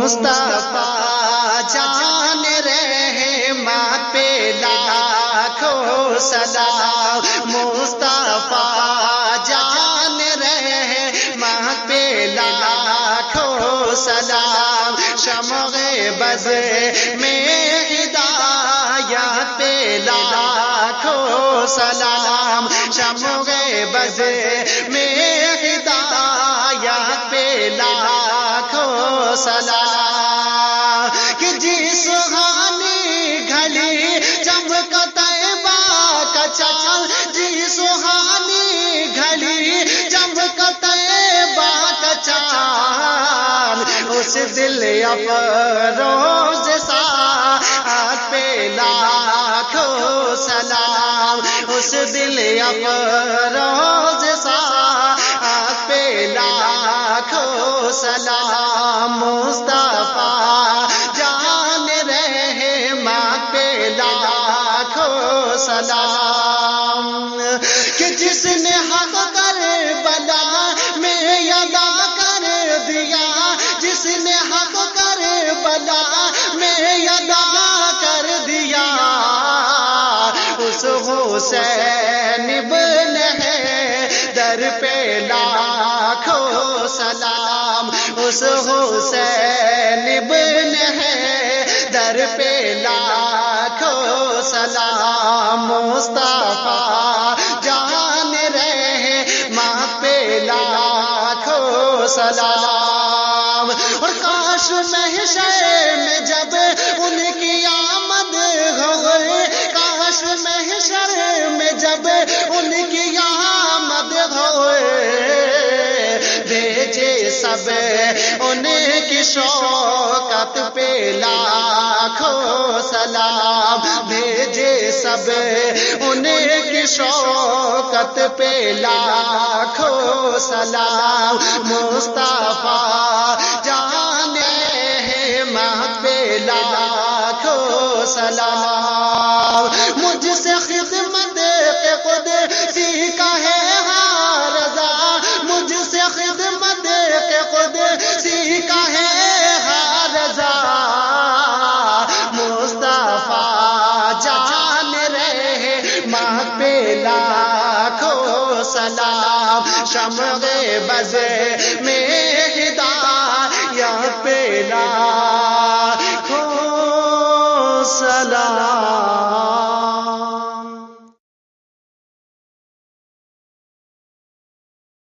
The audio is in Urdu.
مصطفیٰ جان رحمت پہ لاکھوں سلام، مصطفیٰ جان رحمت پہ لاکھوں سلام، شمع بز میں ہدایت پہ لاکھوں سلام، شمع بز میں ہدایت پہ لاکھوں سلام، کہ جس سہانی گھڑی چمکتا طیبہ کا چال، جس سہانی گھڑی چمکتا طیبہ کا چال، اس دل افروز ساعت پہ لاکھوں سلام، اس دل افروز ساعت پہ لاکھوں سلام، مصطفیٰ جان رحمت پہ لاکھوں سلام، کہ جس نے حق کربلا میں ادا کر دیا، جس نے حق کربلا میں ادا کر دیا، اس حسین ابن حیدر پہ لاکھوں سلام، اس حسین ابن حیدر پہ لاکھوں سلام، مصطفیٰ جان رحمت پہ لاکھوں سلام، اور کاش محشر میں جب ان کی آمد ہوئے، کاش محشر میں جب ان کی آمد ہوئے، بھیجے سب ان کی شوکت پہ لاکھوں سلام، بھیجے سب ان کی شوکت پہ لاکھوں سلام، مصطفیٰ جان رحمت پہ لاکھوں سلام، مجھ سے خدمت قدسی کا ہے ہاں رضا، مجھ سے خدمت قدسی کا ہے ہاں رضا، مصطفیٰ جان رحمت پہ لاکھوں سلام، شمع بز میں ہدایت پہ لاکھوں سلام۔